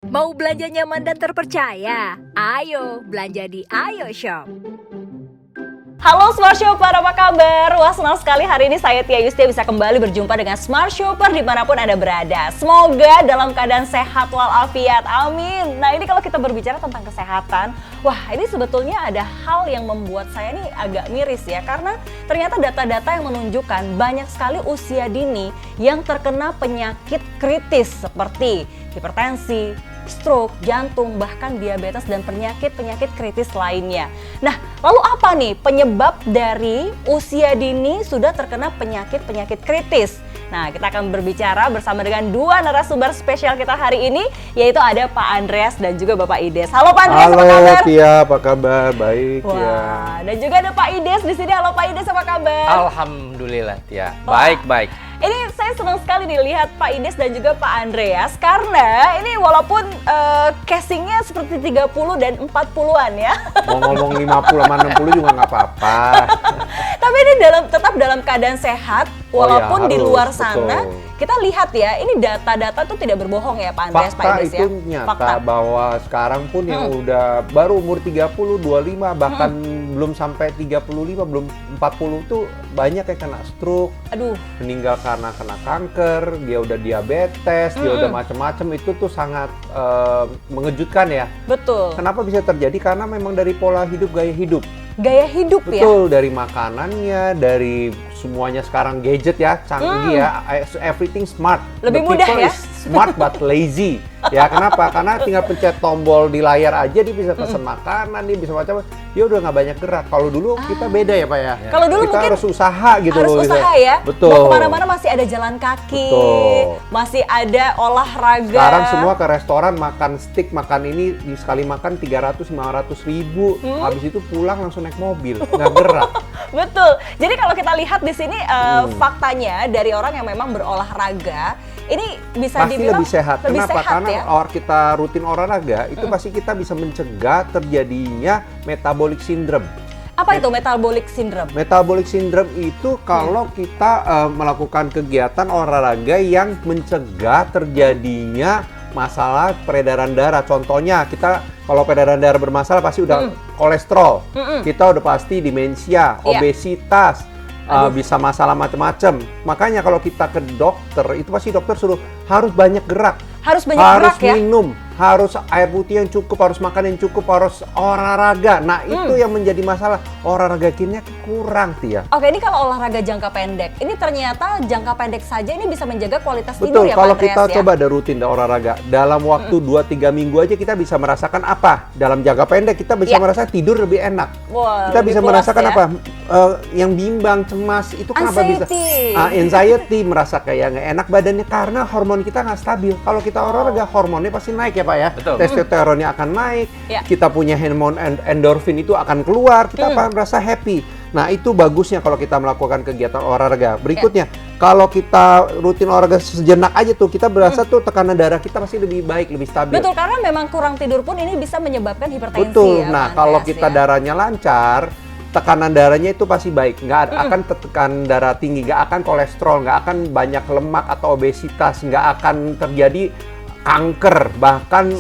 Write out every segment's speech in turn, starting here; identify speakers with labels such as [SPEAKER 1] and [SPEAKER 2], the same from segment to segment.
[SPEAKER 1] Mau belanja nyaman dan terpercaya? Ayo belanja di Ayo Shop.
[SPEAKER 2] Halo Smart Shopper, apa kabar? Wah, senang sekali hari ini saya Tia Yustia bisa kembali berjumpa dengan Smart Shopper dimanapun Anda berada. Semoga dalam keadaan sehat walafiat, amin. Nah, ini kalau kita berbicara tentang kesehatan, wah ini sebetulnya ada hal yang membuat saya nih agak miris ya. Karena ternyata data-data yang menunjukkan banyak sekali usia dini yang terkena penyakit kritis seperti hipertensi, stroke, jantung, bahkan diabetes dan penyakit-penyakit kritis lainnya. Nah, lalu apa nih penyebab dari usia dini sudah terkena penyakit-penyakit kritis? Nah, kita akan berbicara bersama dengan dua narasumber spesial kita hari ini, yaitu ada Pak Andreas dan juga Bapak Ides. Halo Pak Andreas, apa kabar?
[SPEAKER 3] Halo Tia, apa kabar? Baik.
[SPEAKER 2] Wah,
[SPEAKER 3] ya.
[SPEAKER 2] dan juga ada Pak Ides di sini. Halo Pak Ides, apa kabar?
[SPEAKER 4] Alhamdulillah Tia, baik-baik.
[SPEAKER 2] Ini saya senang sekali nih lihat Pak Ides dan juga Pak Andreas karena ini walaupun casingnya seperti 30 dan 40-an ya.
[SPEAKER 3] Mau ngomong 50 sama 60 juga nggak apa-apa.
[SPEAKER 2] Tapi ini tetap dalam keadaan sehat walaupun
[SPEAKER 3] ya,
[SPEAKER 2] di
[SPEAKER 3] harus,
[SPEAKER 2] luar sana.
[SPEAKER 3] betul.
[SPEAKER 2] Kita lihat ya, ini data-data tuh tidak berbohong ya Pak Andreas, Pak
[SPEAKER 3] Fakta
[SPEAKER 2] Ides ya.
[SPEAKER 3] itu nyata bahwa sekarang pun yang udah baru umur 30, 25, bahkan belum sampai 35, belum 40 tuh banyak yang kena stroke.
[SPEAKER 2] Aduh.
[SPEAKER 3] Meninggal karena kena kanker, dia udah diabetes, dia udah macem-macem. Itu tuh sangat mengejutkan ya.
[SPEAKER 2] Betul.
[SPEAKER 3] Kenapa bisa terjadi? Karena memang dari pola hidup, gaya hidup.
[SPEAKER 2] Gaya hidup ya.
[SPEAKER 3] Betul, dari makanannya, dari semuanya sekarang gadget ya, canggih ya, everything smart.
[SPEAKER 2] Lebih
[SPEAKER 3] The
[SPEAKER 2] mudah
[SPEAKER 3] people
[SPEAKER 2] ya.
[SPEAKER 3] is smart but lazy. Ya kenapa? Karena tinggal pencet tombol di layar aja dia bisa pesen makanan, dia bisa macam, dia udah nggak banyak gerak. Kalau dulu kita beda ya Pak ya.
[SPEAKER 2] Kalau dulu
[SPEAKER 3] kita
[SPEAKER 2] mungkin
[SPEAKER 3] harus usaha gitu
[SPEAKER 2] harus
[SPEAKER 3] loh.
[SPEAKER 2] usaha ya.
[SPEAKER 3] Betul.
[SPEAKER 2] Mau kemana-mana masih ada jalan kaki,
[SPEAKER 3] Betul.
[SPEAKER 2] masih ada olahraga.
[SPEAKER 3] Sekarang semua ke restoran makan steak, makan ini sekali makan 300-500 ribu. Habis itu pulang langsung naik mobil, nggak gerak.
[SPEAKER 2] Betul. Jadi kalau kita lihat di sini faktanya dari orang yang memang berolahraga, ini bisa
[SPEAKER 3] Pasti
[SPEAKER 2] dibilang
[SPEAKER 3] lebih sehat.
[SPEAKER 2] lebih
[SPEAKER 3] Kenapa?
[SPEAKER 2] sehat
[SPEAKER 3] Karena
[SPEAKER 2] ya.
[SPEAKER 3] kita rutin olahraga, itu pasti kita bisa mencegah terjadinya metabolic syndrome.
[SPEAKER 2] Apa itu metabolic syndrome?
[SPEAKER 3] Metabolic syndrome itu kalau kita melakukan kegiatan olahraga yang mencegah terjadinya masalah peredaran darah. Contohnya kita kalau peredaran darah bermasalah pasti udah kolesterol, kita udah pasti demensia, obesitas, bisa masalah macam-macam. Makanya kalau kita ke dokter itu pasti dokter suruh harus banyak gerak,
[SPEAKER 2] Harus banyak
[SPEAKER 3] harus
[SPEAKER 2] gerak ya.
[SPEAKER 3] minum, harus air putih yang cukup, harus makan yang cukup, harus olahraga. Nah itu yang menjadi masalah, olahraga kini kurang Tia.
[SPEAKER 2] Oke, ini kalau olahraga jangka pendek, ini ternyata jangka pendek saja ini bisa menjaga kualitas tidur
[SPEAKER 3] Betul,
[SPEAKER 2] ya
[SPEAKER 3] kalau
[SPEAKER 2] Pak Andreas
[SPEAKER 3] kita
[SPEAKER 2] ya?
[SPEAKER 3] coba ada rutin olahraga, dalam waktu 2-3 minggu aja kita bisa merasakan apa? Dalam jangka pendek kita bisa merasakan tidur lebih enak.
[SPEAKER 2] Wah,
[SPEAKER 3] Kita
[SPEAKER 2] lebih
[SPEAKER 3] bisa
[SPEAKER 2] pulas
[SPEAKER 3] merasakan
[SPEAKER 2] ya.
[SPEAKER 3] apa? Yang bimbang, cemas, itu kenapa bisa?
[SPEAKER 2] Anxiety.
[SPEAKER 3] Anxiety, merasa kayak nggak enak badannya karena hormon kita nggak stabil. Kalau kita olahraga, hormonnya pasti naik ya Pak ya.
[SPEAKER 4] Betul.
[SPEAKER 3] Testosteronnya akan naik,
[SPEAKER 2] Ya.
[SPEAKER 3] kita punya hormon endorfin itu akan keluar, kita akan merasa happy. Nah itu bagusnya kalau kita melakukan kegiatan olahraga. Berikutnya, kalau kita rutin olahraga sejenak aja tuh, kita berasa tuh tekanan darah kita pasti lebih baik, lebih stabil.
[SPEAKER 2] Betul, karena memang kurang tidur pun ini bisa menyebabkan hipertensi
[SPEAKER 3] Betul.
[SPEAKER 2] ya
[SPEAKER 3] Nah
[SPEAKER 2] Pak
[SPEAKER 3] kalau
[SPEAKER 2] Andreas
[SPEAKER 3] kita
[SPEAKER 2] ya.
[SPEAKER 3] darahnya lancar, tekanan darahnya itu pasti baik. Nggak akan tekanan darah tinggi, nggak akan kolesterol, nggak akan banyak lemak atau obesitas, nggak akan terjadi kanker, bahkan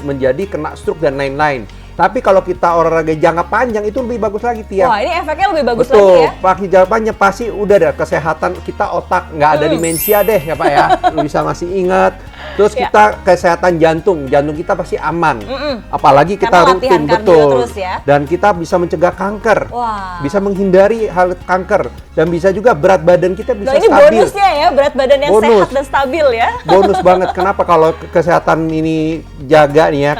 [SPEAKER 3] menjadi kena stroke dan lain-lain. Tapi kalau kita olahraga jangka panjang itu lebih bagus lagi Tia.
[SPEAKER 2] Wah, ini efeknya lebih bagus
[SPEAKER 3] Betul,
[SPEAKER 2] lagi ya.
[SPEAKER 3] pakai jangka panjang pasti udah ada kesehatan kita, otak nggak ada demensia deh ya Pak ya. Lu bisa masih ingat. Terus kita kesehatan jantung kita pasti aman. Apalagi kita
[SPEAKER 2] Karena
[SPEAKER 3] rutin,
[SPEAKER 2] latihan kardio
[SPEAKER 3] betul.
[SPEAKER 2] terus ya.
[SPEAKER 3] Dan kita bisa mencegah kanker.
[SPEAKER 2] Wah.
[SPEAKER 3] Bisa menghindari hal kanker dan bisa juga berat badan kita bisa
[SPEAKER 2] Nah, ini
[SPEAKER 3] stabil.
[SPEAKER 2] bonusnya ya, berat badan yang
[SPEAKER 3] Bonus.
[SPEAKER 2] sehat dan stabil ya.
[SPEAKER 3] Bonus banget. Kenapa? Kalau kesehatan ini jaga nih ya,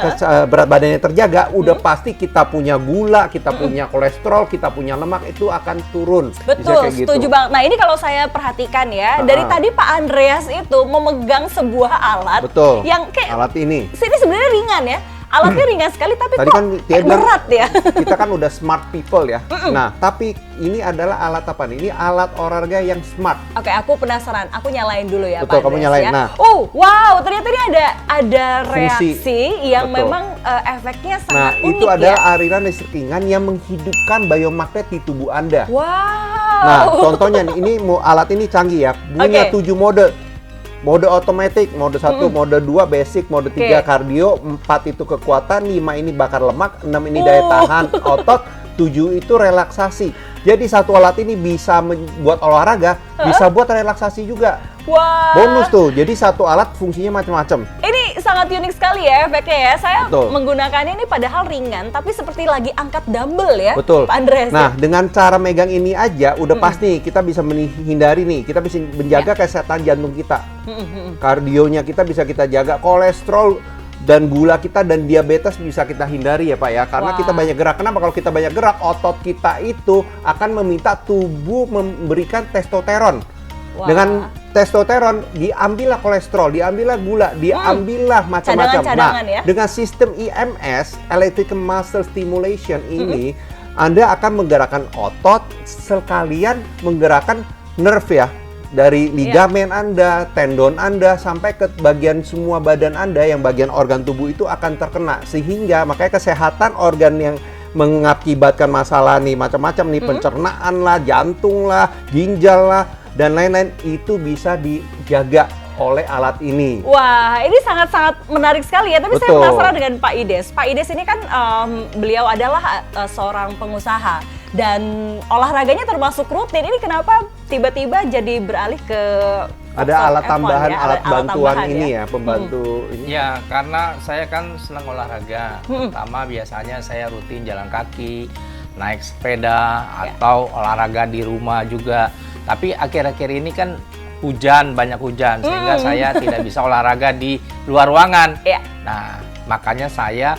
[SPEAKER 3] berat badannya terjaga, udah pasti kita punya gula, kita punya kolesterol, kita punya lemak, itu akan turun. Bisa
[SPEAKER 2] Betul,
[SPEAKER 3] kayak gitu.
[SPEAKER 2] setuju banget. Nah ini kalau saya perhatikan ya, dari tadi Pak Andreas itu memegang sebuah alat
[SPEAKER 3] Betul.
[SPEAKER 2] yang kayak
[SPEAKER 3] Alat ini.
[SPEAKER 2] sini sebenarnya ringan ya. Alatnya ringan sekali tapi
[SPEAKER 3] Tadi
[SPEAKER 2] kok
[SPEAKER 3] kan Tia bilang,
[SPEAKER 2] berat ya.
[SPEAKER 3] kita kan udah smart people ya. Nah, tapi ini adalah alat apa nih? Ini alat olahraga yang smart.
[SPEAKER 2] Oke, aku penasaran. Aku nyalain dulu ya
[SPEAKER 3] Betul,
[SPEAKER 2] Pak
[SPEAKER 3] kamu
[SPEAKER 2] Andreas
[SPEAKER 3] nyalain.
[SPEAKER 2] ya.
[SPEAKER 3] Nah.
[SPEAKER 2] Oh, wow, ternyata ini ada
[SPEAKER 3] Fungsi.
[SPEAKER 2] reaksi yang
[SPEAKER 3] Betul.
[SPEAKER 2] memang efeknya
[SPEAKER 3] Nah,
[SPEAKER 2] sangat unik
[SPEAKER 3] itu
[SPEAKER 2] ya.
[SPEAKER 3] adalah aliran listrik ringan yang menghidupkan biomagnet di tubuh Anda.
[SPEAKER 2] Wow.
[SPEAKER 3] Nah, contohnya nih, ini alat ini canggih ya. Punya
[SPEAKER 2] Oke.
[SPEAKER 3] 7 mode. Mode otomatis, mode 1, mode 2 basic, mode 3 kardio, 4 itu kekuatan, 5 ini bakar lemak, 6 ini daya tahan otot, 7 itu relaksasi. Jadi satu alat ini bisa buat olahraga, bisa buat relaksasi juga.
[SPEAKER 2] Wah.
[SPEAKER 3] Bonus tuh. Jadi satu alat fungsinya macam-macam.
[SPEAKER 2] Ini sangat unik sekali ya efeknya ya. Saya
[SPEAKER 3] Betul.
[SPEAKER 2] menggunakannya ini padahal ringan, tapi seperti lagi angkat dumbbell ya.
[SPEAKER 3] Betul.
[SPEAKER 2] Pak Andreas.
[SPEAKER 3] Nah,
[SPEAKER 2] ya?
[SPEAKER 3] dengan cara megang ini aja udah pasti kita bisa menghindari nih. Kita bisa menjaga kesehatan jantung kita. Kardionya kita bisa kita jaga, kolesterol dan gula kita dan diabetes bisa kita hindari ya Pak ya. Karena
[SPEAKER 2] Wah.
[SPEAKER 3] kita banyak gerak. Kenapa? Kalau kita banyak gerak, otot kita itu akan meminta tubuh memberikan testosteron.
[SPEAKER 2] Wah.
[SPEAKER 3] Dengan testosteron diambillah kolesterol, diambillah gula, diambillah macam-macam.
[SPEAKER 2] Cadangan-cadangan ya.
[SPEAKER 3] Dengan sistem EMS, Electrical Muscle Stimulation ini, Anda akan menggerakkan otot sekalian menggerakkan nerve ya. Dari ligamen Anda, tendon Anda, sampai ke bagian semua badan Anda yang bagian organ tubuh itu akan terkena. Sehingga makanya kesehatan organ yang mengakibatkan masalah nih macam-macam nih, pencernaan lah, jantung lah, ginjal lah, dan lain-lain itu bisa dijaga oleh alat ini.
[SPEAKER 2] Wah, ini sangat-sangat menarik sekali ya. Tapi saya
[SPEAKER 3] Betul.
[SPEAKER 2] penasaran dengan Pak Ides. Pak Ides ini kan beliau adalah seorang pengusaha dan olahraganya termasuk rutin. Ini kenapa tiba-tiba jadi beralih ke
[SPEAKER 3] Ada
[SPEAKER 2] Foxon
[SPEAKER 3] alat
[SPEAKER 2] F1
[SPEAKER 3] tambahan,
[SPEAKER 2] ya?
[SPEAKER 3] alat
[SPEAKER 2] Alat
[SPEAKER 3] bantuan
[SPEAKER 2] tambahan
[SPEAKER 3] ini ya, pembantu ini.
[SPEAKER 4] Ya, karena saya kan senang olahraga. Pertama biasanya saya rutin jalan kaki, naik sepeda, atau olahraga di rumah juga. Tapi akhir-akhir ini kan hujan, banyak hujan, sehingga saya tidak bisa olahraga di luar ruangan.
[SPEAKER 2] Iya.
[SPEAKER 4] Nah, makanya saya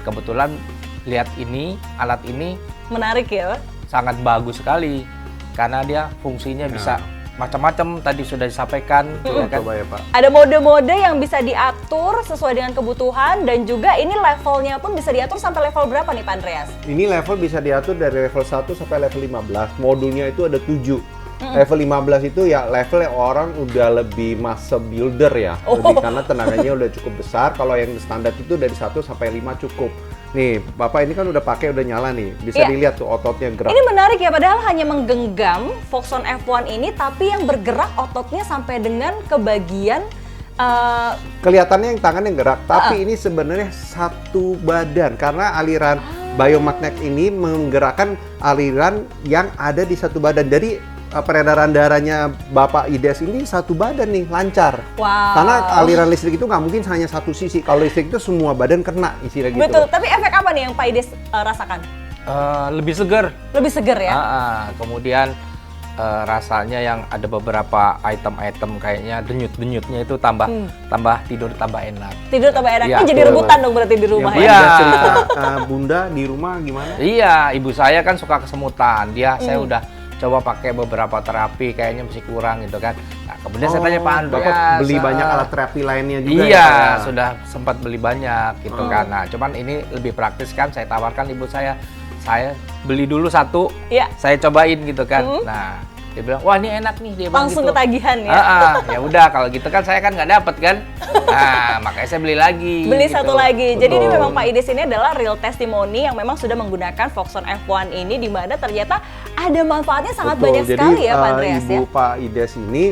[SPEAKER 4] kebetulan lihat ini, alat ini
[SPEAKER 2] Menarik ya.
[SPEAKER 4] sangat bagus sekali. Karena dia fungsinya bisa macam-macam, tadi sudah disampaikan. Ya kan?
[SPEAKER 3] Coba ya Pak.
[SPEAKER 2] Ada mode-mode yang bisa diatur sesuai dengan kebutuhan dan juga ini levelnya pun bisa diatur sampai level berapa nih Pak Andreas?
[SPEAKER 3] Ini level bisa diatur dari level 1 sampai level 15. Modulnya itu ada 7. Level 15 itu ya level yang orang udah lebih muscle builder ya. Lebih karena tenaganya udah cukup besar. Kalau yang standar itu dari 1 sampai 5 cukup. Nih, Bapak ini kan udah pakai, udah nyala nih. Bisa
[SPEAKER 2] Iya.
[SPEAKER 3] dilihat tuh ototnya gerak.
[SPEAKER 2] Ini menarik ya, padahal hanya menggenggam Foxon F1 ini, tapi yang bergerak ototnya sampai dengan ke bagian
[SPEAKER 3] Kelihatannya yang tangan yang gerak, tapi ini sebenarnya satu badan karena aliran biomagnet ini menggerakkan aliran yang ada di satu badan. Jadi peredaran darahnya Bapak Ides ini satu badan nih, lancar.
[SPEAKER 2] wow.
[SPEAKER 3] Karena aliran listrik itu nggak mungkin hanya satu sisi. Kalau listrik itu semua badan kena istilah gitu.
[SPEAKER 2] Betul, tapi efek apa nih yang Pak Ides rasakan?
[SPEAKER 4] Lebih segar.
[SPEAKER 2] Lebih seger ya?
[SPEAKER 4] Kemudian rasanya yang ada beberapa item-item kayaknya denyut-denyutnya itu tambah tidur tambah enak.
[SPEAKER 2] Tidur tambah enak.
[SPEAKER 4] Iya,
[SPEAKER 2] Ini jadi
[SPEAKER 3] betul,
[SPEAKER 2] rebutan dong berarti di rumah
[SPEAKER 3] Yang
[SPEAKER 2] ya?
[SPEAKER 3] Pak
[SPEAKER 4] Iya.
[SPEAKER 3] Ides cerita, Bunda di rumah gimana?
[SPEAKER 4] Iya, ibu saya kan suka kesemutan. Saya udah coba pakai beberapa terapi, kayaknya masih kurang gitu kan. Nah, kemudian saya tanya Pak Andreas.
[SPEAKER 3] Bapak beli banyak alat terapi lainnya juga
[SPEAKER 4] Iya,
[SPEAKER 3] ya, Pak, ya?
[SPEAKER 4] sudah sempat beli banyak gitu kan. Nah, cuman ini lebih praktis kan, saya tawarkan ibu saya beli dulu satu,
[SPEAKER 2] Iya.
[SPEAKER 4] saya cobain gitu kan. Nah, dia bilang, wah ini enak nih, dia bilang
[SPEAKER 2] Langsung
[SPEAKER 4] gitu.
[SPEAKER 2] ketagihan ya?
[SPEAKER 4] Ya udah kalau gitu kan saya kan nggak dapet kan. Nah, makanya saya beli lagi.
[SPEAKER 2] Beli
[SPEAKER 4] gitu.
[SPEAKER 2] satu lagi. Jadi ini
[SPEAKER 3] Betul.
[SPEAKER 2] memang Pak Ides ini adalah real testimony yang memang sudah menggunakan Foxon F1 ini, di mana ternyata ada manfaatnya sangat
[SPEAKER 3] Betul.
[SPEAKER 2] banyak
[SPEAKER 3] Jadi,
[SPEAKER 2] sekali ya Pak Andreas
[SPEAKER 3] Ibu
[SPEAKER 2] ya?
[SPEAKER 3] Pak Ides ini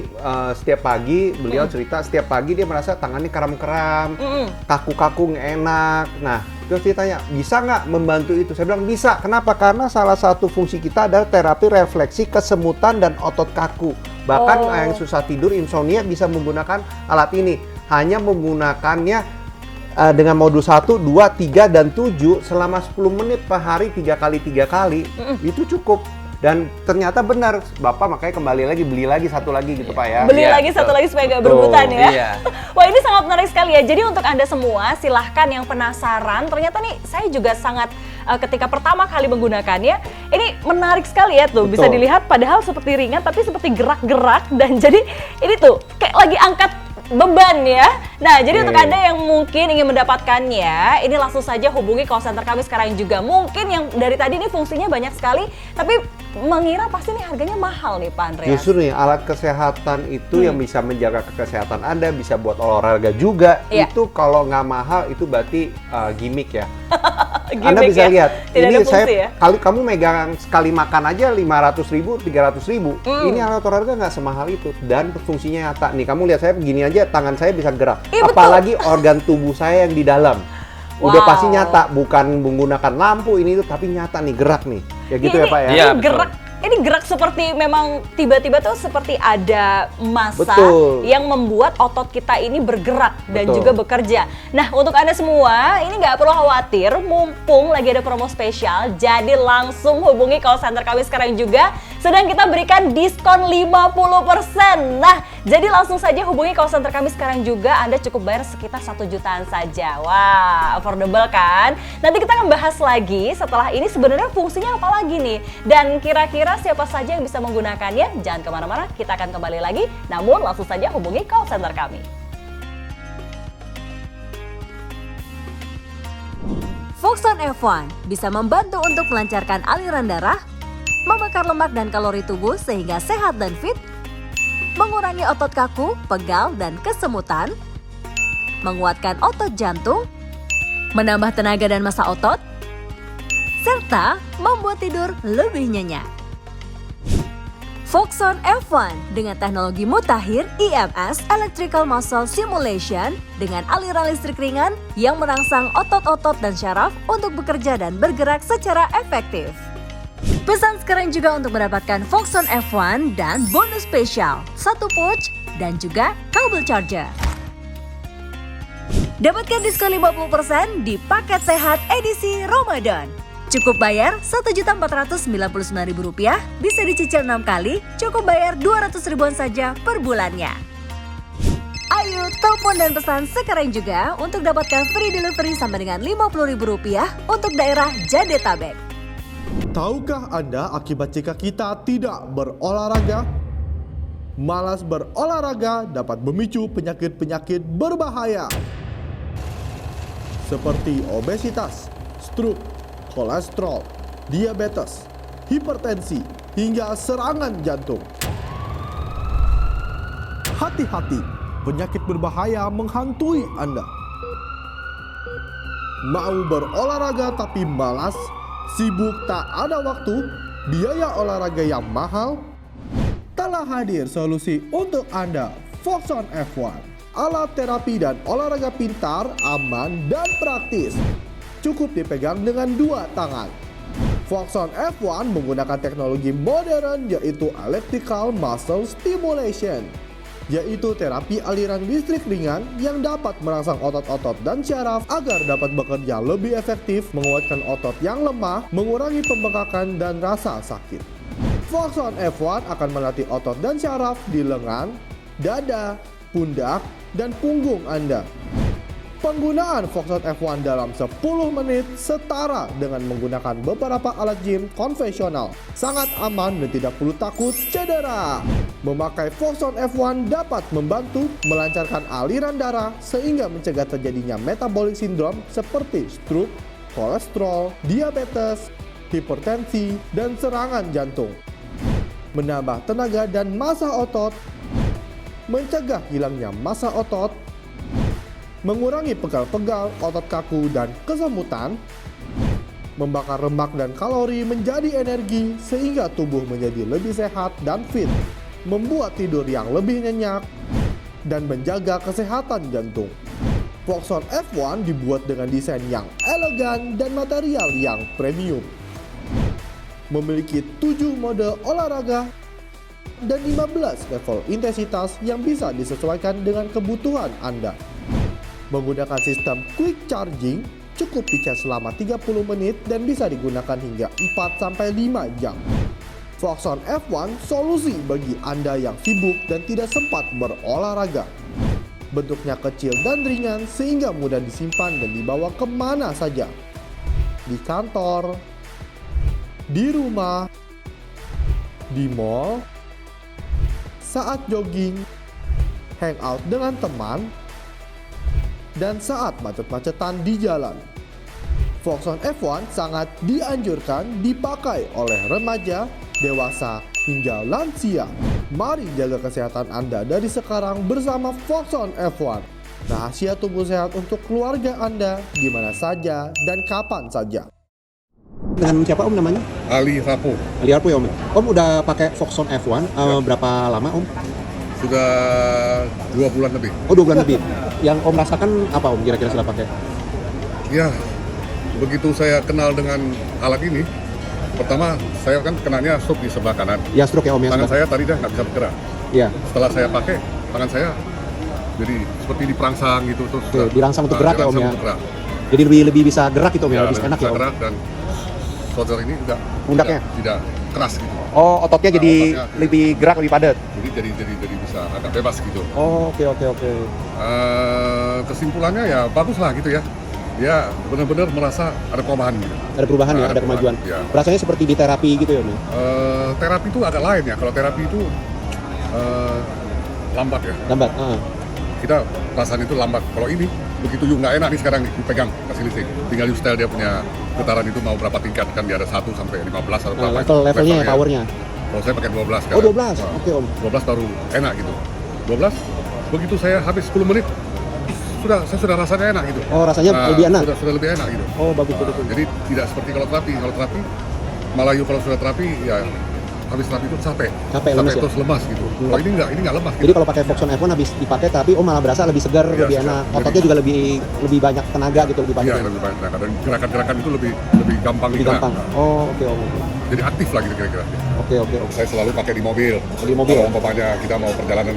[SPEAKER 3] setiap pagi beliau cerita setiap pagi dia merasa tangannya kram-kram, kaku-kaku nggak enak. Nah, terus dia tanya, bisa nggak membantu itu? Saya bilang bisa. Kenapa? Karena salah satu fungsi kita adalah terapi refleksi kesemutan dan otot kaku. Bahkan yang susah tidur, insomnia bisa menggunakan alat ini. Hanya menggunakannya dengan modul 1, 2, 3, dan 7 selama 10 menit per hari 3 kali, itu cukup. Dan ternyata benar, Bapak makanya kembali lagi, beli lagi satu lagi gitu Pak ya.
[SPEAKER 2] Beli
[SPEAKER 4] Iya,
[SPEAKER 2] lagi satu
[SPEAKER 4] betul.
[SPEAKER 2] lagi supaya nggak
[SPEAKER 3] Betul.
[SPEAKER 2] berebutan ya?
[SPEAKER 4] Iya.
[SPEAKER 2] Wah, ini sangat menarik sekali ya. Jadi untuk Anda semua, silahkan yang penasaran. Ternyata nih saya juga sangat ketika pertama kali menggunakannya, ini menarik sekali ya tuh. Bisa
[SPEAKER 3] Betul.
[SPEAKER 2] dilihat padahal seperti ringan tapi seperti gerak-gerak, dan jadi ini tuh kayak lagi angkat beban ya. Nah, jadi untuk Anda yang mungkin ingin mendapatkannya, ini langsung saja hubungi call center kami sekarang juga. Mungkin yang dari tadi ini fungsinya banyak sekali, tapi mengira pasti nih harganya mahal nih Pak Andreas.
[SPEAKER 3] Justru nih alat kesehatan itu yang bisa menjaga kesehatan Anda, bisa buat olahraga juga.
[SPEAKER 2] Iya.
[SPEAKER 3] Itu kalau nggak mahal itu berarti gimmick ya. Anda
[SPEAKER 2] gimmick
[SPEAKER 3] bisa
[SPEAKER 2] ya.
[SPEAKER 3] lihat.
[SPEAKER 2] Tidak
[SPEAKER 3] Ini
[SPEAKER 2] ada fungsi
[SPEAKER 3] saya
[SPEAKER 2] ya.
[SPEAKER 3] kali kamu megang sekali makan aja 500.000, 300.000. Ini alat olahraga nggak semahal itu dan fungsinya nyata. Nih kamu lihat saya begini aja, tangan saya bisa gerak.
[SPEAKER 2] Iya, betul.
[SPEAKER 3] Apalagi organ tubuh saya yang di dalam. Udah
[SPEAKER 2] Wow.
[SPEAKER 3] pasti nyata, bukan menggunakan lampu ini itu, tapi nyata nih gerak nih. Ya gitu ya Pak ya.
[SPEAKER 4] Iya,
[SPEAKER 2] Ini gerak. Ini gerak seperti memang tiba-tiba tuh seperti ada massa
[SPEAKER 3] Betul.
[SPEAKER 2] yang membuat otot kita ini bergerak dan
[SPEAKER 3] Betul.
[SPEAKER 2] juga bekerja. Nah, untuk Anda semua, ini nggak perlu khawatir, mumpung lagi ada promo spesial, jadi langsung hubungi call center kami sekarang juga. Sedang kita berikan diskon 50%. Nah, jadi langsung saja hubungi call center kami sekarang juga. Anda cukup bayar sekitar 1 jutaan saja. Wah, affordable kan? Nanti kita akan bahas lagi setelah ini sebenarnya fungsinya apa lagi nih. Dan kira-kira siapa saja yang bisa menggunakannya? Jangan kemana-mana, kita akan kembali lagi. Namun langsung saja hubungi call center kami.
[SPEAKER 1] Foxon F1 bisa membantu untuk melancarkan aliran darah, membakar lemak dan kalori tubuh sehingga sehat dan fit, mengurangi otot kaku, pegal, dan kesemutan, menguatkan otot jantung, menambah tenaga dan massa otot, serta membuat tidur lebih nyenyak. Foxon F1 dengan teknologi mutakhir EMS Electrical Muscle Simulation dengan aliran listrik ringan yang merangsang otot-otot dan syaraf untuk bekerja dan bergerak secara efektif. Pesan sekarang juga untuk mendapatkan Foxon F1 dan bonus spesial, 1 pouch dan juga kabel charger. Dapatkan diskon 50% di paket sehat edisi Ramadan. Cukup bayar Rp1.499.000, bisa dicicil 6 kali, cukup bayar 200 ribuan saja per bulannya. Ayo telepon dan pesan sekarang juga untuk dapatkan free delivery sampai dengan Rp50.000 untuk daerah Jadetabek.
[SPEAKER 5] Tahukah Anda akibat jika kita tidak berolahraga? Malas berolahraga dapat memicu penyakit-penyakit berbahaya seperti obesitas, stroke, kolesterol, diabetes, hipertensi, hingga serangan jantung. Hati-hati, penyakit berbahaya menghantui Anda. Mau berolahraga tapi malas, sibuk tak ada waktu, biaya olahraga yang mahal? Telah hadir solusi untuk Anda, Foxon F1. Alat terapi dan olahraga pintar, aman, dan praktis. Cukup dipegang dengan 2 tangan. Foxon F1 menggunakan teknologi modern yaitu Electrical Muscle Stimulation, yaitu terapi aliran listrik ringan yang dapat merangsang otot-otot dan syaraf agar dapat bekerja lebih efektif, menguatkan otot yang lemah, mengurangi pembengkakan dan rasa sakit. Foxon F1 akan melatih otot dan syaraf di lengan, dada, pundak, dan punggung Anda. Penggunaan Foxon F1 dalam 10 menit setara dengan menggunakan beberapa alat gym konvensional. Sangat aman dan tidak perlu takut cedera. Memakai Foxon F1 dapat membantu melancarkan aliran darah sehingga mencegah terjadinya metabolic syndrome seperti stroke, kolesterol, diabetes, hipertensi, dan serangan jantung. Menambah tenaga dan massa otot, mencegah hilangnya massa otot, mengurangi pegal-pegal, otot kaku, dan kesemutan, membakar lemak dan kalori menjadi energi sehingga tubuh menjadi lebih sehat dan fit, membuat tidur yang lebih nyenyak, dan menjaga kesehatan jantung. Foxon F1 dibuat dengan desain yang elegan dan material yang premium. Memiliki 7 mode olahraga dan 15 level intensitas yang bisa disesuaikan dengan kebutuhan Anda. Menggunakan sistem quick charging, cukup dicas selama 30 menit dan bisa digunakan hingga 4-5 jam. Foxon F1 solusi bagi Anda yang sibuk dan tidak sempat berolahraga. Bentuknya kecil dan ringan sehingga mudah disimpan dan dibawa kemana saja. Di kantor, di rumah, di mall, saat jogging, hangout dengan teman, dan saat macet-macetan di jalan. Foxon F1 sangat dianjurkan dipakai oleh remaja, dewasa, hingga lansia. Mari jaga kesehatan Anda dari sekarang bersama Foxon F1. Rahasia tubuh sehat untuk keluarga Anda di mana saja dan kapan saja.
[SPEAKER 6] Dengan siapa Om namanya?
[SPEAKER 7] Ali Rapo.
[SPEAKER 6] Ali Arpo ya Om. Om udah pakai Foxon F1 berapa lama Om?
[SPEAKER 7] Sudah 2 bulan lebih.
[SPEAKER 6] Oh 2 bulan lebih. Yang Om rasakan apa Om kira-kira setelah pakai?
[SPEAKER 7] Ya, begitu saya kenal dengan alat ini, pertama saya kan kenanya stroke di sebelah kanan.
[SPEAKER 6] Ya stroke ya Om ya.
[SPEAKER 7] Tangan saya tadi dah nggak bisa bergerak.
[SPEAKER 6] Iya.
[SPEAKER 7] Setelah saya pakai, tangan saya jadi seperti diperangsang gitu terus.
[SPEAKER 6] Oke, dirangsang untuk gerak ya Om
[SPEAKER 7] dirangsang
[SPEAKER 6] ya.
[SPEAKER 7] untuk gerak.
[SPEAKER 6] Jadi lebih bisa gerak gitu Om ya, lebih enak
[SPEAKER 7] bisa
[SPEAKER 6] ya Om.
[SPEAKER 7] gerak dan shoulder ini juga
[SPEAKER 6] Pundaknya?
[SPEAKER 7] tidak keras gitu.
[SPEAKER 6] Oh ototnya jadi
[SPEAKER 7] ototnya
[SPEAKER 6] lebih gerak, lebih padat.
[SPEAKER 7] Jadi bisa agak bebas gitu.
[SPEAKER 6] Oh oke.
[SPEAKER 7] Kesimpulannya ya bagus lah gitu ya. Ya benar-benar merasa ada perubahan gitu.
[SPEAKER 6] Ada perubahan ya, ada kemajuan.
[SPEAKER 7] Ya.
[SPEAKER 6] Rasanya seperti di terapi gitu ya Om ya?
[SPEAKER 7] Terapi itu agak lain ya. Kalau terapi itu lambat ya.
[SPEAKER 6] Lambat.
[SPEAKER 7] Kita perasaan itu lambat. Kalau ini begitu juga nggak enak nih sekarang nih dipegang kasih listrik. Tinggal you style dia punya getaran itu mau berapa tingkat kan dia ada 1 sampai 15 atau berapa.
[SPEAKER 6] Levelnya ya, powernya.
[SPEAKER 7] Kalau saya pakai 12 kan.
[SPEAKER 6] Oh 12. Oke Om.
[SPEAKER 7] 12 baru enak gitu. 12 begitu saya habis 10 menit saya sudah rasanya enak gitu.
[SPEAKER 6] Oh rasanya lebih enak.
[SPEAKER 7] Sudah lebih enak gitu.
[SPEAKER 6] Oh bagus betul.
[SPEAKER 7] Jadi tidak seperti kalau terapi. Kalau terapi malah kalau sudah terapi ya habis terapi itu capek
[SPEAKER 6] lemas ya?
[SPEAKER 7] terus lemas gitu. Kalau ini enggak lemas gitu.
[SPEAKER 6] Jadi kalau pakai Foxon F1 habis dipakai tapi malah berasa lebih segar,
[SPEAKER 7] Iya,
[SPEAKER 6] lebih
[SPEAKER 7] segar.
[SPEAKER 6] enak. Ototnya juga lebih banyak tenaga gitu, lebih banyak.
[SPEAKER 7] Iya, lebih banyak tenaga dan gerakan-gerakan itu lebih gampang
[SPEAKER 6] Lebih
[SPEAKER 7] digerak.
[SPEAKER 6] gampang. Oh oke Om.
[SPEAKER 7] Jadi aktif lah gitu kira-kira.
[SPEAKER 6] Oke.
[SPEAKER 7] Saya selalu pakai di mobil.
[SPEAKER 6] Di mobil.
[SPEAKER 7] Kalau umpamanya kita mau perjalanan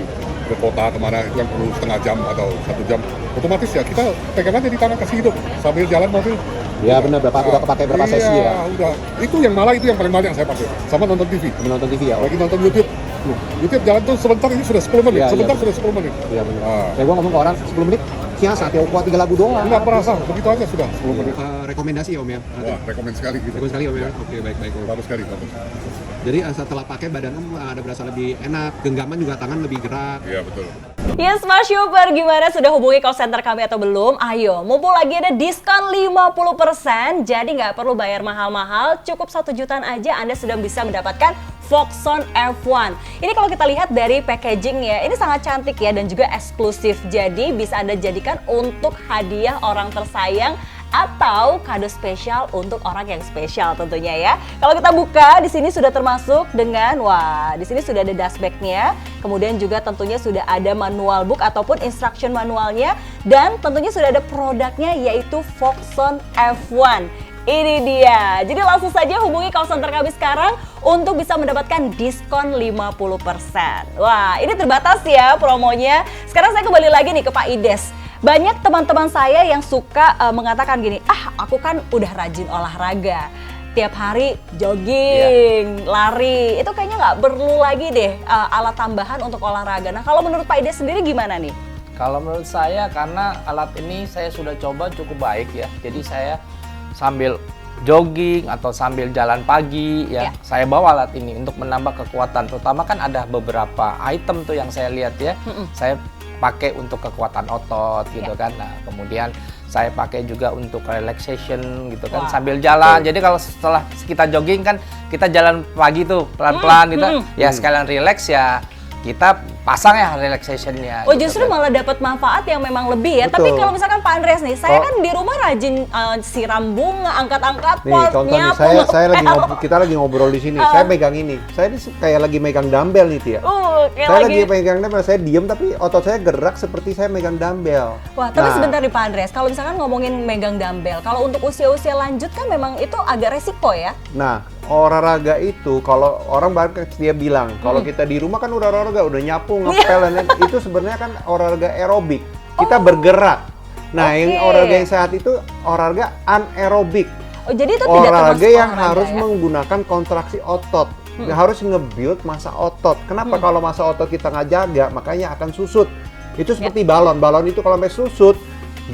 [SPEAKER 7] ke kota kemana itu kan perlu setengah jam atau 1 jam. Otomatis ya kita pegang aja di tangan kasih hidup sambil jalan mobil.
[SPEAKER 6] Ya benar udah kepakai berapa sesi ya?
[SPEAKER 7] Udah. Itu yang paling banyak saya pakai. Sama nonton TV.
[SPEAKER 6] Menonton TV ya.
[SPEAKER 7] Lagi nonton YouTube. YouTube jalan tuh sebentar ini sudah 10 menit.
[SPEAKER 6] Iya,
[SPEAKER 7] Sebentar
[SPEAKER 6] iya.
[SPEAKER 7] sudah 10 menit.
[SPEAKER 6] Iya benar.
[SPEAKER 7] Ah.
[SPEAKER 6] Saya gua ngomong ke orang 10 menit, siasa ya kuat 3 lagu doang.
[SPEAKER 7] Enggak perasa, begitu aja sudah 10 menit.
[SPEAKER 6] Rekomendasi ya Om ya.
[SPEAKER 7] Wah, rekomend sekali gitu.
[SPEAKER 6] Bagus sekali Om ya. Oke, baik Om.
[SPEAKER 7] Bagus sekali, bagus.
[SPEAKER 6] Jadi setelah pakai badan Om ada berasa lebih enak, genggaman juga tangan lebih gerak.
[SPEAKER 7] Iya, betul.
[SPEAKER 2] Ya Smart Shopper, gimana sudah hubungi call center kami atau belum? Ayo, mumpung lagi ada diskon 50%, jadi nggak perlu bayar mahal-mahal, cukup 1 jutaan aja Anda sudah bisa mendapatkan Foxon F1. Ini kalau kita lihat dari packagingnya, ini sangat cantik ya dan juga eksklusif. Jadi bisa Anda jadikan untuk hadiah orang tersayang atau kado spesial untuk orang yang spesial tentunya ya. Kalau kita buka di sini sudah termasuk dengan di sini sudah ada dashback-nya, kemudian juga tentunya sudah ada manual book ataupun instruction manualnya dan tentunya sudah ada produknya yaitu Foxon F1. Ini dia. Jadi langsung saja hubungi call center kami sekarang untuk bisa mendapatkan diskon 50%. Wah, ini terbatas ya promonya. Sekarang saya kembali lagi nih ke Pak Ides. Banyak teman-teman saya yang suka mengatakan gini, aku kan udah rajin olahraga. Tiap hari jogging, lari, itu kayaknya nggak perlu lagi deh alat tambahan untuk olahraga. Nah kalau menurut Pak Ides sendiri gimana nih?
[SPEAKER 4] Kalau menurut saya karena alat ini saya sudah coba cukup baik ya. Jadi saya sambil jogging atau sambil jalan pagi ya, saya bawa alat ini untuk menambah kekuatan. Terutama kan ada beberapa item tuh yang saya lihat ya. Saya pakai untuk kekuatan otot gitu kan. Nah, kemudian saya pakai juga untuk relaxation gitu kan sambil jalan. Jadi kalau setelah kita jogging kan kita jalan pagi tuh pelan-pelan gitu. Ya sekalian relax ya kita pasang ya relaxation-nya.
[SPEAKER 2] Oh
[SPEAKER 4] gitu
[SPEAKER 2] justru
[SPEAKER 4] kan.
[SPEAKER 2] malah dapat manfaat yang memang lebih ya.
[SPEAKER 3] Betul.
[SPEAKER 2] Tapi kalau misalkan Pak Andreas nih, saya kan di rumah rajin siram bunga, angkat-angkat
[SPEAKER 3] Nih
[SPEAKER 2] pot,
[SPEAKER 3] contoh nih,
[SPEAKER 2] nyapu,
[SPEAKER 3] kita lagi ngobrol di sini. Saya megang ini. Saya ini kayak lagi megang dumbbell nih Tia.
[SPEAKER 2] kayak
[SPEAKER 3] Saya lagi megang dumbbell, saya diem tapi otot saya gerak seperti saya megang dumbbell.
[SPEAKER 2] Wah, tapi
[SPEAKER 3] Nah,
[SPEAKER 2] sebentar nih Pak Andreas, kalau misalkan ngomongin megang dumbbell, kalau untuk usia-usia lanjut kan memang itu agak resiko ya?
[SPEAKER 3] Nah, olahraga itu kalau orang bahkan dia bilang kalau kita di rumah kan udah olahraga, udah nyapu, ngepel dan itu sebenarnya kan olahraga aerobik. Kita bergerak. Nah, yang olahraga yang sehat itu olahraga anaerobik.
[SPEAKER 2] Oh, jadi itu tidak termasuk
[SPEAKER 3] Olahraga yang
[SPEAKER 2] olahraga
[SPEAKER 3] harus
[SPEAKER 2] ya?
[SPEAKER 3] menggunakan kontraksi otot. Harus nge-build massa otot. Kenapa kalau massa otot kita nggak jaga, makanya akan susut. Itu seperti balon. Balon itu kalau sampai susut,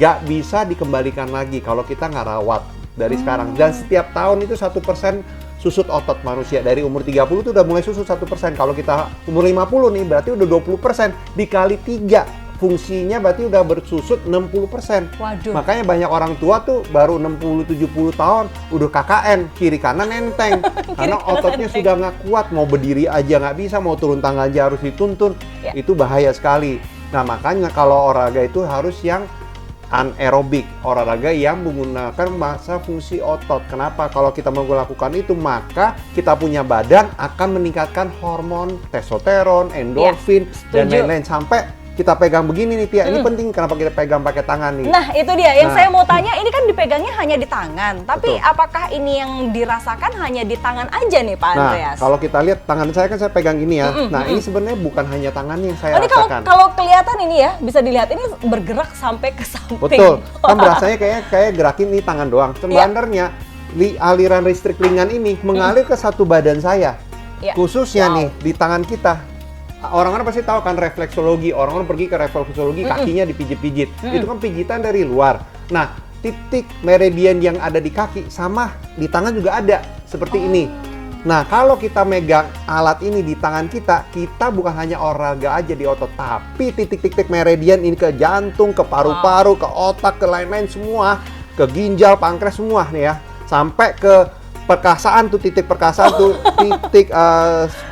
[SPEAKER 3] nggak bisa dikembalikan lagi kalau kita nggak rawat dari sekarang. Dan setiap tahun itu 1% susut otot manusia. Dari umur 30 itu udah mulai susut 1%. Kalau kita umur 50 nih, berarti udah 20%. Dikali 3. Fungsinya berarti udah bersusut 60%.
[SPEAKER 2] Waduh.
[SPEAKER 3] Makanya banyak orang tua tuh baru 60-70 tahun udah KKN, kiri kanan enteng. Karena ototnya sudah nggak kuat, mau berdiri aja nggak bisa, mau turun tangga aja harus dituntun.
[SPEAKER 2] Ya.
[SPEAKER 3] Itu bahaya sekali. Nah, makanya kalau olahraga itu harus yang anaerobik, olahraga yang menggunakan massa fungsi otot. Kenapa? Kalau kita melakukan itu, maka kita punya badan akan meningkatkan hormon testosteron, endorfin, dan
[SPEAKER 2] setuju.
[SPEAKER 3] lain-lain. Sampai kita pegang begini nih, Tia. Ini penting kenapa kita pegang pakai tangan nih.
[SPEAKER 2] Nah, itu dia yang
[SPEAKER 3] Nah.
[SPEAKER 2] saya mau tanya, ini kan dipegangnya hanya di tangan, tapi
[SPEAKER 3] Betul.
[SPEAKER 2] apakah ini yang dirasakan hanya di tangan aja nih Pak
[SPEAKER 3] Nah,
[SPEAKER 2] Andreas?
[SPEAKER 3] kalau kita lihat tangan saya kan saya pegang gini ya. Nah, ini sebenarnya bukan hanya tangannya yang saya
[SPEAKER 2] Oh, ini
[SPEAKER 3] rasakan.
[SPEAKER 2] kalau kelihatan ini ya, bisa dilihat ini bergerak sampai ke samping.
[SPEAKER 3] Betul. Kan berasanya kayak gerakin ini tangan doang. Sebenarnya aliran listrik ringan ini mengalir ke satu badan saya.
[SPEAKER 2] Iya.
[SPEAKER 3] Khususnya
[SPEAKER 2] Wow.
[SPEAKER 3] nih di tangan kita. Orang-orang pasti tahu kan refleksologi. Orang-orang pergi ke refleksologi, kakinya dipijit-pijit. Itu kan pijitan dari luar. Nah, titik meridian yang ada di kaki sama di tangan juga ada seperti ini. Nah, kalau kita megang alat ini di tangan kita, kita bukan hanya olahraga aja di otot, tapi titik-titik meridian ini ke jantung, ke paru-paru, ke otak, ke lain-lain semua, ke ginjal, pankreas semua nih ya, sampai ke perkasaan tuh, titik perkasaan tuh, titik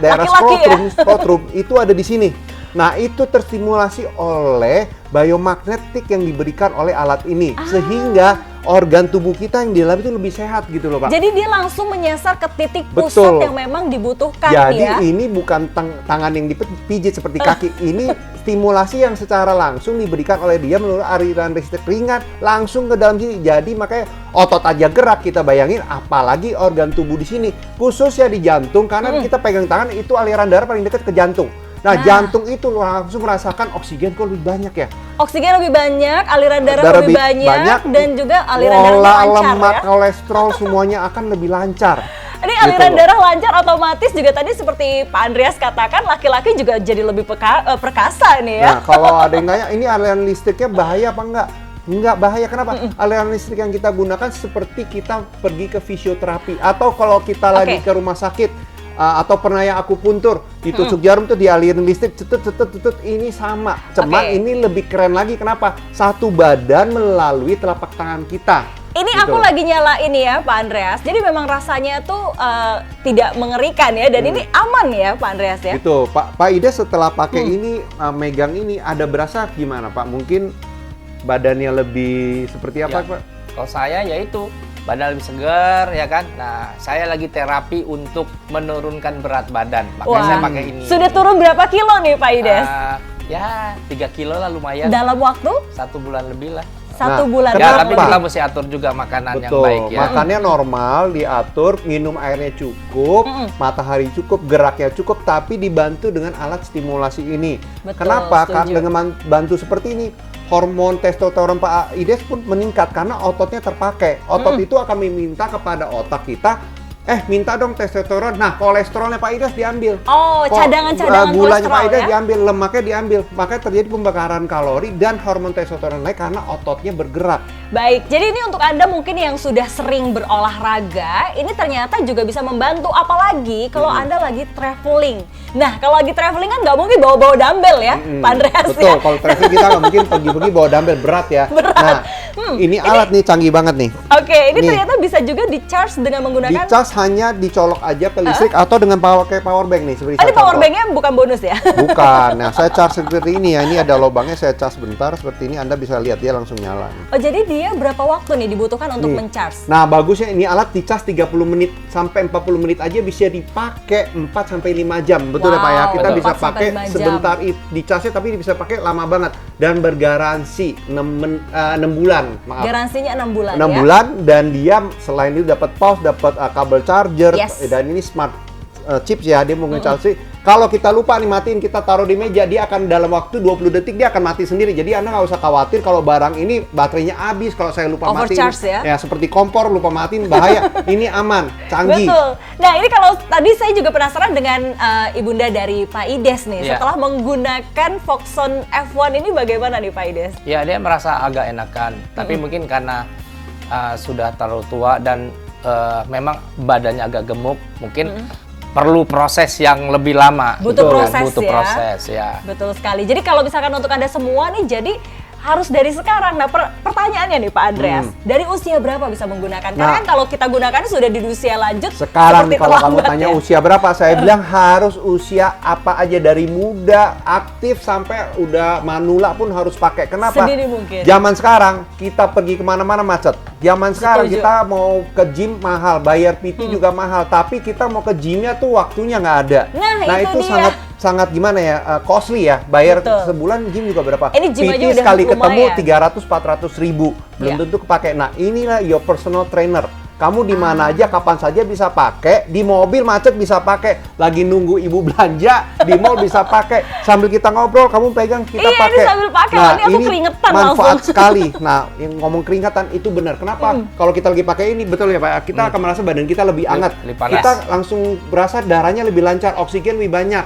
[SPEAKER 3] daerah
[SPEAKER 2] Laki-laki
[SPEAKER 3] scrotum itu ada di sini. Nah, itu terstimulasi oleh biomagnetik yang diberikan oleh alat ini, sehingga organ tubuh kita yang di dalam itu lebih sehat gitu loh, Pak.
[SPEAKER 2] Jadi dia langsung menyasar ke titik pusat
[SPEAKER 3] Betul.
[SPEAKER 2] yang memang dibutuhkan
[SPEAKER 3] Jadi
[SPEAKER 2] ya.
[SPEAKER 3] ini bukan tangan yang dipijit seperti kaki, ini stimulasi yang secara langsung diberikan oleh dia melalui aliran listrik ringan langsung ke dalam sini. Jadi makanya otot aja gerak, kita bayangin apalagi organ tubuh di sini, khususnya di jantung, karena kita pegang tangan itu aliran darah paling dekat ke jantung. Nah, jantung itu langsung merasakan oksigen kok lebih banyak ya.
[SPEAKER 2] Oksigen lebih banyak, aliran darah lebih banyak, dan juga aliran darah
[SPEAKER 3] pola
[SPEAKER 2] lancar
[SPEAKER 3] lemak,
[SPEAKER 2] ya.
[SPEAKER 3] kolesterol semuanya akan lebih lancar.
[SPEAKER 2] Ini
[SPEAKER 3] Gitu
[SPEAKER 2] aliran
[SPEAKER 3] loh.
[SPEAKER 2] darah lancar otomatis juga tadi seperti Pak Andreas katakan, laki-laki juga jadi lebih perkasa nih ya.
[SPEAKER 3] Nah, kalau ada yang nanya, ini aliran listriknya bahaya apa enggak? Enggak bahaya, kenapa? Aliran listrik yang kita gunakan seperti kita pergi ke fisioterapi, atau kalau kita lagi ke rumah sakit, atau pernah yang akupuntur, ditusuk jarum tuh dialirin listrik, cetut, ini sama. Cuman ini lebih keren lagi, kenapa? Satu badan melalui telapak tangan kita.
[SPEAKER 2] Ini
[SPEAKER 3] Gitu
[SPEAKER 2] aku
[SPEAKER 3] loh.
[SPEAKER 2] lagi nyala ini ya Pak Andreas, jadi memang rasanya tuh tidak mengerikan ya, dan ini aman ya Pak Andreas ya.
[SPEAKER 3] Gitu, Pak Ida setelah pakai ini, megang ini, ada berasa gimana Pak? Mungkin badannya lebih seperti apa
[SPEAKER 4] Ya.
[SPEAKER 3] Pak?
[SPEAKER 4] Kalau saya yaitu badan lebih segar ya kan. Nah, saya lagi terapi untuk menurunkan berat badan. Makanya saya pakai ini.
[SPEAKER 2] Sudah turun berapa kilo nih Pak Ides?
[SPEAKER 4] Ya 3 kilo lah lumayan.
[SPEAKER 2] Dalam waktu
[SPEAKER 4] 1 bulan lebih lah.
[SPEAKER 2] 1
[SPEAKER 3] Nah,
[SPEAKER 2] bulan.
[SPEAKER 4] Ya,
[SPEAKER 3] Kenapa?
[SPEAKER 4] tapi kita mesti atur juga makanan yang
[SPEAKER 3] Betul,
[SPEAKER 4] baik ya.
[SPEAKER 3] makannya normal, diatur, minum airnya cukup, matahari cukup, geraknya cukup, tapi dibantu dengan alat stimulasi ini.
[SPEAKER 2] Betul,
[SPEAKER 3] Kenapa?
[SPEAKER 2] setuju.
[SPEAKER 3] Karena dengan bantu seperti ini, hormon testosteron Pak Ides pun meningkat karena ototnya terpakai. Otot itu akan meminta kepada otak kita, minta dong testosteron. Nah, kolesterolnya Pak Ides diambil.
[SPEAKER 2] Oh, cadangan-cadangan
[SPEAKER 3] gulanya
[SPEAKER 2] kolesterol
[SPEAKER 3] Pak Ides
[SPEAKER 2] ya?
[SPEAKER 3] diambil, lemaknya diambil. Makanya terjadi pembakaran kalori dan hormon testosteron naik karena ototnya bergerak.
[SPEAKER 2] Baik, jadi ini untuk Anda mungkin yang sudah sering berolahraga, ini ternyata juga bisa membantu, apalagi kalau Anda lagi traveling. Nah, kalau lagi traveling kan nggak mungkin bawa-bawa dumbbell ya, Pak Andreas
[SPEAKER 3] Betul,
[SPEAKER 2] ya?
[SPEAKER 3] kalau traveling kita nggak mungkin pergi-pergi bawa dumbbell berat ya.
[SPEAKER 2] Berat.
[SPEAKER 3] Nah, ini alat nih canggih banget nih.
[SPEAKER 2] Oke, ini
[SPEAKER 3] Nih.
[SPEAKER 2] ternyata bisa juga di-charge dengan menggunakan...
[SPEAKER 3] Dicas hanya dicolok aja ke listrik atau dengan pakai power bank nih seperti
[SPEAKER 2] Ini
[SPEAKER 3] saya
[SPEAKER 2] power
[SPEAKER 3] contoh.
[SPEAKER 2] bank-nya bukan bonus ya?
[SPEAKER 3] Bukan. Nah, saya charge seperti ini ya. Ini ada lubangnya, saya cas bentar seperti ini, Anda bisa lihat dia langsung nyala nih.
[SPEAKER 2] Oh, jadi dia berapa waktu nih dibutuhkan untuk
[SPEAKER 3] Nih.
[SPEAKER 2] men-charge?
[SPEAKER 3] Nah, bagusnya ini alat dicas 30 menit sampai 40 menit aja bisa dipakai 4 sampai 5 jam. Betul ya Pak ya?
[SPEAKER 2] Wow,
[SPEAKER 3] Kita
[SPEAKER 2] betul.
[SPEAKER 3] bisa
[SPEAKER 2] 4 sampai
[SPEAKER 3] pakai
[SPEAKER 2] 5 jam.
[SPEAKER 3] sebentar dicasnya, tapi bisa pakai lama banget dan bergaransi 6 bulan. Maaf.
[SPEAKER 2] Garansinya 6 bulan
[SPEAKER 3] 6
[SPEAKER 2] ya?
[SPEAKER 3] bulan, dan dia selain itu dapat pause, dapat kabel charger,
[SPEAKER 2] Yes.
[SPEAKER 3] dan ini smart chips ya, dia mau nge-charge. Kalau kita lupa nih matiin, kita taruh di meja, dia akan dalam waktu 20 detik dia akan mati sendiri. Jadi Anda nggak usah khawatir kalau barang ini baterainya habis, kalau saya lupa matiin.
[SPEAKER 2] Overcharge ya?
[SPEAKER 3] Ya, seperti kompor lupa matiin, bahaya. Ini aman, canggih.
[SPEAKER 2] Betul. Nah, ini kalau tadi saya juga penasaran dengan ibunda dari Pak Ides nih.
[SPEAKER 4] Iya.
[SPEAKER 2] Setelah menggunakan Foxon F1 ini bagaimana nih Pak Ides?
[SPEAKER 4] Ya, dia merasa agak enakan. Tapi mungkin karena sudah terlalu tua dan memang badannya agak gemuk, mungkin perlu proses yang lebih lama.
[SPEAKER 2] Butuh
[SPEAKER 4] gitu kan.
[SPEAKER 2] proses
[SPEAKER 4] Butuh
[SPEAKER 2] ya.
[SPEAKER 4] proses ya.
[SPEAKER 2] Betul sekali. Jadi kalau misalkan untuk Anda semua nih, jadi harus dari sekarang. Nah, pertanyaannya nih Pak Andreas, dari usia berapa bisa menggunakan? Karena
[SPEAKER 3] Nah,
[SPEAKER 2] kan kalau kita gunakan sudah di usia lanjut.
[SPEAKER 3] Sekarang
[SPEAKER 2] seperti
[SPEAKER 3] kalau kamu
[SPEAKER 2] terlambat
[SPEAKER 3] tanya
[SPEAKER 2] ya.
[SPEAKER 3] usia berapa, saya bilang harus usia apa aja, dari muda, aktif sampai udah manula pun harus pakai. Kenapa?
[SPEAKER 2] Sedini mungkin.
[SPEAKER 3] Zaman sekarang kita pergi kemana-mana macet. Zaman sekarang
[SPEAKER 2] Setuju.
[SPEAKER 3] kita mau ke gym mahal, bayar PT juga mahal. Tapi kita mau ke gymnya tuh waktunya nggak ada.
[SPEAKER 2] Nah, itu
[SPEAKER 3] itu
[SPEAKER 2] dia.
[SPEAKER 3] sangat gimana ya, costly ya. Bayar
[SPEAKER 2] Betul.
[SPEAKER 3] sebulan gym juga berapa?
[SPEAKER 2] Ini gym aja
[SPEAKER 3] PT
[SPEAKER 2] udah
[SPEAKER 3] sekali ketemu
[SPEAKER 2] lumayan.
[SPEAKER 3] 300-400 ribu. Belum
[SPEAKER 2] Iya.
[SPEAKER 3] tentu kepake. Nah, inilah your personal trainer. Kamu di mana aja, kapan saja bisa pakai. Di mobil macet bisa pakai. Lagi nunggu ibu belanja, di mall bisa pakai. Sambil kita ngobrol, kamu pegang, kita
[SPEAKER 2] Iya,
[SPEAKER 3] pakai.
[SPEAKER 2] ini sambil pakai.
[SPEAKER 3] Nah,
[SPEAKER 2] Nanti aku
[SPEAKER 3] ini
[SPEAKER 2] keringetan
[SPEAKER 3] manfaat
[SPEAKER 2] langsung.
[SPEAKER 3] sekali. Nah, yang ngomong keringatan itu benar. Kenapa? Kalau kita lagi pakai ini, betul ya Pak, kita akan merasa badan kita lebih hangat.
[SPEAKER 4] lebih panas.
[SPEAKER 3] Kita langsung berasa darahnya lebih lancar, oksigen lebih banyak.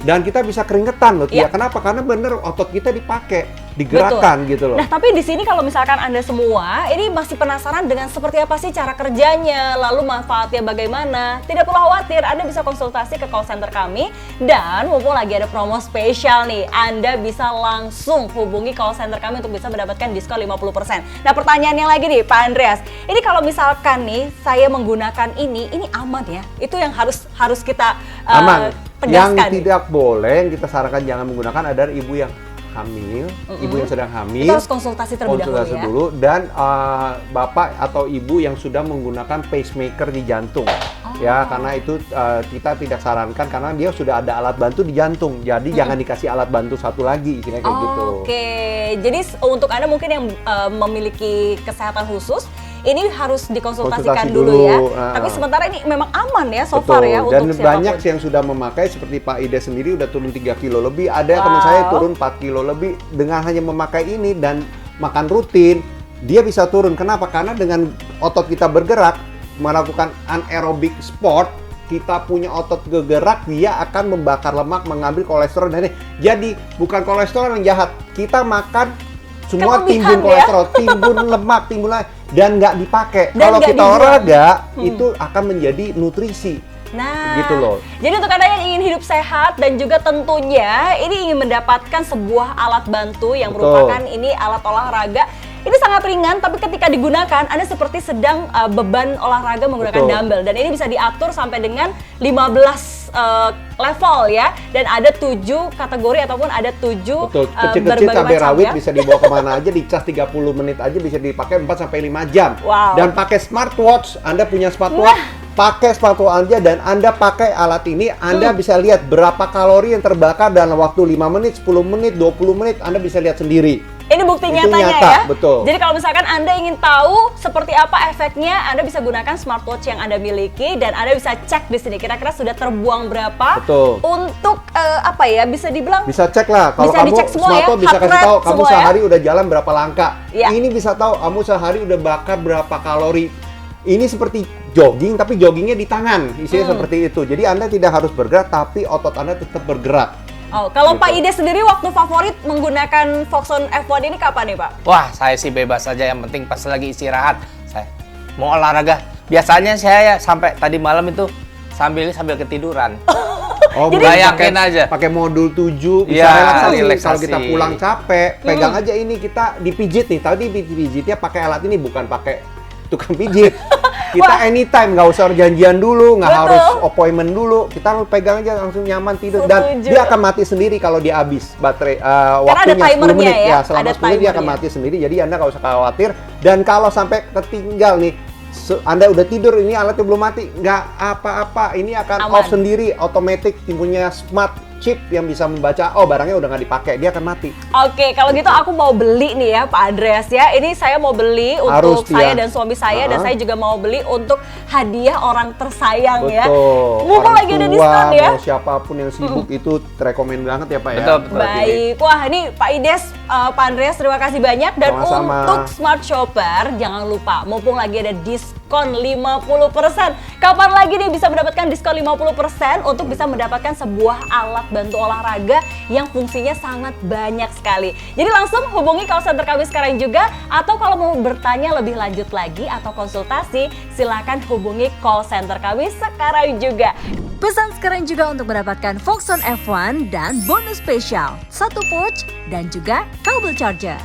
[SPEAKER 3] Dan kita bisa keringetan loh,
[SPEAKER 2] Iya.
[SPEAKER 3] Tia. Kenapa? Karena bener otot kita dipakai, digerakkan gitu loh.
[SPEAKER 2] Nah, tapi di sini kalau misalkan Anda semua ini masih penasaran dengan seperti apa sih cara kerjanya, lalu manfaatnya bagaimana, tidak perlu khawatir, Anda bisa konsultasi ke call center kami, dan mumpung lagi ada promo spesial nih, Anda bisa langsung hubungi call center kami untuk bisa mendapatkan diskon 50%. Nah, pertanyaannya lagi nih Pak Andreas, ini kalau misalkan nih saya menggunakan ini aman ya? Itu yang harus kita
[SPEAKER 3] Aman. Yang
[SPEAKER 2] tegaskan.
[SPEAKER 3] tidak boleh, yang kita sarankan jangan menggunakan adalah ibu yang hamil, ibu yang sedang hamil.
[SPEAKER 2] Kita harus konsultasi terlebih dahulu
[SPEAKER 3] konsultasi
[SPEAKER 2] ya.
[SPEAKER 3] dulu, dan bapak atau ibu yang sudah menggunakan pacemaker di jantung. Ya, karena itu kita tidak sarankan karena dia sudah ada alat bantu di jantung. Jadi jangan dikasih alat bantu satu lagi, kira kayak gitu.
[SPEAKER 2] Oke, jadi untuk Anda mungkin yang memiliki kesehatan khusus, ini harus dikonsultasikan
[SPEAKER 3] Konsultasi
[SPEAKER 2] dulu ya.
[SPEAKER 3] dulu,
[SPEAKER 2] Tapi sementara ini memang aman ya so far ya
[SPEAKER 3] Dan
[SPEAKER 2] untuk
[SPEAKER 3] banyak
[SPEAKER 2] siapapun.
[SPEAKER 3] yang sudah memakai, seperti Pak Ida sendiri udah turun 3 kilo lebih. Ada teman saya turun 4 kilo lebih dengan hanya memakai ini dan makan rutin. Dia bisa turun. Kenapa? Karena dengan otot kita bergerak, melakukan anaerobic sport, kita punya otot bergerak, dia akan membakar lemak, mengambil kolesterol. Dan jadi bukan kolesterol yang jahat. Kita makan semua
[SPEAKER 2] Kelebihan
[SPEAKER 3] timbun
[SPEAKER 2] ya.
[SPEAKER 3] kolesterol, timbun lemak, timbun lain, dan nggak dipakai.
[SPEAKER 2] Dan
[SPEAKER 3] Kalau
[SPEAKER 2] nggak
[SPEAKER 3] kita
[SPEAKER 2] dibuang.
[SPEAKER 3] olahraga, itu akan menjadi nutrisi.
[SPEAKER 2] Nah,
[SPEAKER 3] Gitu loh.
[SPEAKER 2] Jadi untuk Anda yang ingin hidup sehat dan juga tentunya ini ingin mendapatkan sebuah alat bantu yang
[SPEAKER 3] Betul.
[SPEAKER 2] merupakan ini alat olahraga. Ini sangat ringan, tapi ketika digunakan Anda seperti sedang beban olahraga menggunakan
[SPEAKER 3] Betul.
[SPEAKER 2] dumbbell. Dan ini bisa diatur sampai dengan 15 level ya. Dan ada 7 kategori ataupun ada 7
[SPEAKER 3] Betul, kecil-kecil cabai rawit bisa dibawa kemana aja, dicas 30 menit aja bisa dipakai 4-5 jam.
[SPEAKER 2] Wow.
[SPEAKER 3] Dan pakai smartwatch, Anda punya smartwatch, pakai smartwatch aja dan Anda pakai alat ini, Anda bisa lihat berapa kalori yang terbakar dalam waktu 5 menit, 10 menit, 20 menit, Anda bisa lihat sendiri.
[SPEAKER 2] Ini bukti
[SPEAKER 3] Itu
[SPEAKER 2] nyatanya
[SPEAKER 3] nyata,
[SPEAKER 2] ya.
[SPEAKER 3] betul.
[SPEAKER 2] Jadi kalau misalkan Anda ingin tahu seperti apa efeknya, Anda bisa gunakan smartwatch yang Anda miliki dan Anda bisa cek di sini kira-kira sudah terbuang berapa
[SPEAKER 3] Betul.
[SPEAKER 2] untuk apa ya, bisa dibilang
[SPEAKER 3] Bisa cek lah, kalau
[SPEAKER 2] Bisa
[SPEAKER 3] kamu
[SPEAKER 2] dicek semua ya,
[SPEAKER 3] smartwatch bisa
[SPEAKER 2] heart
[SPEAKER 3] kasih
[SPEAKER 2] rate
[SPEAKER 3] tahu kamu
[SPEAKER 2] semua ya.
[SPEAKER 3] sehari udah jalan berapa langkah.
[SPEAKER 2] Iya.
[SPEAKER 3] Ini bisa tahu kamu sehari udah bakar berapa kalori. Ini seperti jogging tapi joggingnya di tangan, isinya seperti itu. Jadi Anda tidak harus bergerak tapi otot Anda tetap bergerak.
[SPEAKER 2] Oh, kalau
[SPEAKER 3] Gitu.
[SPEAKER 2] Pak Ide sendiri waktu favorit menggunakan Foxon F1 ini kapan nih Pak?
[SPEAKER 4] Wah, saya sih bebas saja, yang penting pas lagi istirahat. Saya mau olahraga. Biasanya saya sampai tadi malam itu sambil ketiduran.
[SPEAKER 3] Oh,
[SPEAKER 2] Jadi-
[SPEAKER 4] Bayangin aja.
[SPEAKER 3] Pakai modul 7 bisa
[SPEAKER 4] Iya,
[SPEAKER 3] relaksasi.
[SPEAKER 4] relaksasi.
[SPEAKER 3] Kalau kita pulang capek, pegang aja ini, kita dipijit nih. Tadi dipijitnya pakai alat ini, bukan pakai tukang pijit. Kita anytime, nggak usah janjian dulu, nggak
[SPEAKER 2] Betul.
[SPEAKER 3] harus appointment dulu. Kita pegang aja langsung nyaman tidur. Dan
[SPEAKER 2] Setuju.
[SPEAKER 3] dia akan mati sendiri kalau dia habis baterai
[SPEAKER 2] ada
[SPEAKER 3] waktunya 10
[SPEAKER 2] timernya
[SPEAKER 3] menit.
[SPEAKER 2] ya,
[SPEAKER 3] Selama
[SPEAKER 2] ada
[SPEAKER 3] 10 menit dia akan
[SPEAKER 2] timernya.
[SPEAKER 3] mati sendiri. Jadi Anda nggak usah khawatir. Dan kalau sampai ketinggal nih, Anda udah tidur, ini alatnya belum mati, nggak apa-apa. Ini akan
[SPEAKER 2] Aman.
[SPEAKER 3] off sendiri, otomatis, punya smart chip yang bisa membaca, oh barangnya udah nggak dipakai, dia akan mati.
[SPEAKER 2] Oke, kalau gitu aku mau beli nih ya Pak Andreas ya. Ini saya mau beli
[SPEAKER 3] Harus,
[SPEAKER 2] untuk saya
[SPEAKER 3] Tia.
[SPEAKER 2] dan suami saya, dan
[SPEAKER 3] Uh-huh.
[SPEAKER 2] saya juga mau beli untuk hadiah orang tersayang ya.
[SPEAKER 3] Betul.
[SPEAKER 2] Mumpung
[SPEAKER 3] Orang
[SPEAKER 2] lagi ada
[SPEAKER 3] tua,
[SPEAKER 2] diskon ya.
[SPEAKER 3] mau siapapun yang sibuk itu rekomen banget ya Pak ya.
[SPEAKER 4] Betul, betul.
[SPEAKER 2] Baik, wah ini Pak Ides, Pak Andreas terima kasih banyak. Dan
[SPEAKER 3] Sama-sama.
[SPEAKER 2] untuk Smart Shopper jangan lupa, mumpung lagi ada diskon 50%. Kapan lagi nih bisa mendapatkan diskon 50% untuk bisa mendapatkan sebuah alat bantu olahraga yang fungsinya sangat banyak sekali. Jadi langsung hubungi call center kami sekarang juga, atau kalau mau bertanya lebih lanjut lagi atau konsultasi, silakan hubungi call center kami sekarang juga.
[SPEAKER 1] Pesan sekarang juga untuk mendapatkan Foxon F1 dan bonus spesial, 1 pouch dan juga kabel charger.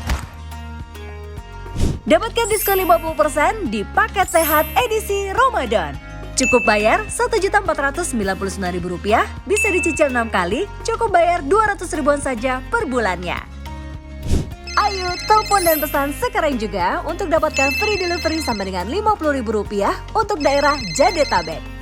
[SPEAKER 1] Dapatkan diskon 50% di paket sehat edisi Ramadan. Cukup bayar Rp1.499.000, bisa dicicil 6 kali, cukup bayar 200 ribuan saja per bulannya. Ayo telepon dan pesan sekarang juga untuk dapatkan free delivery sampai dengan Rp50.000 untuk daerah Jabodetabek.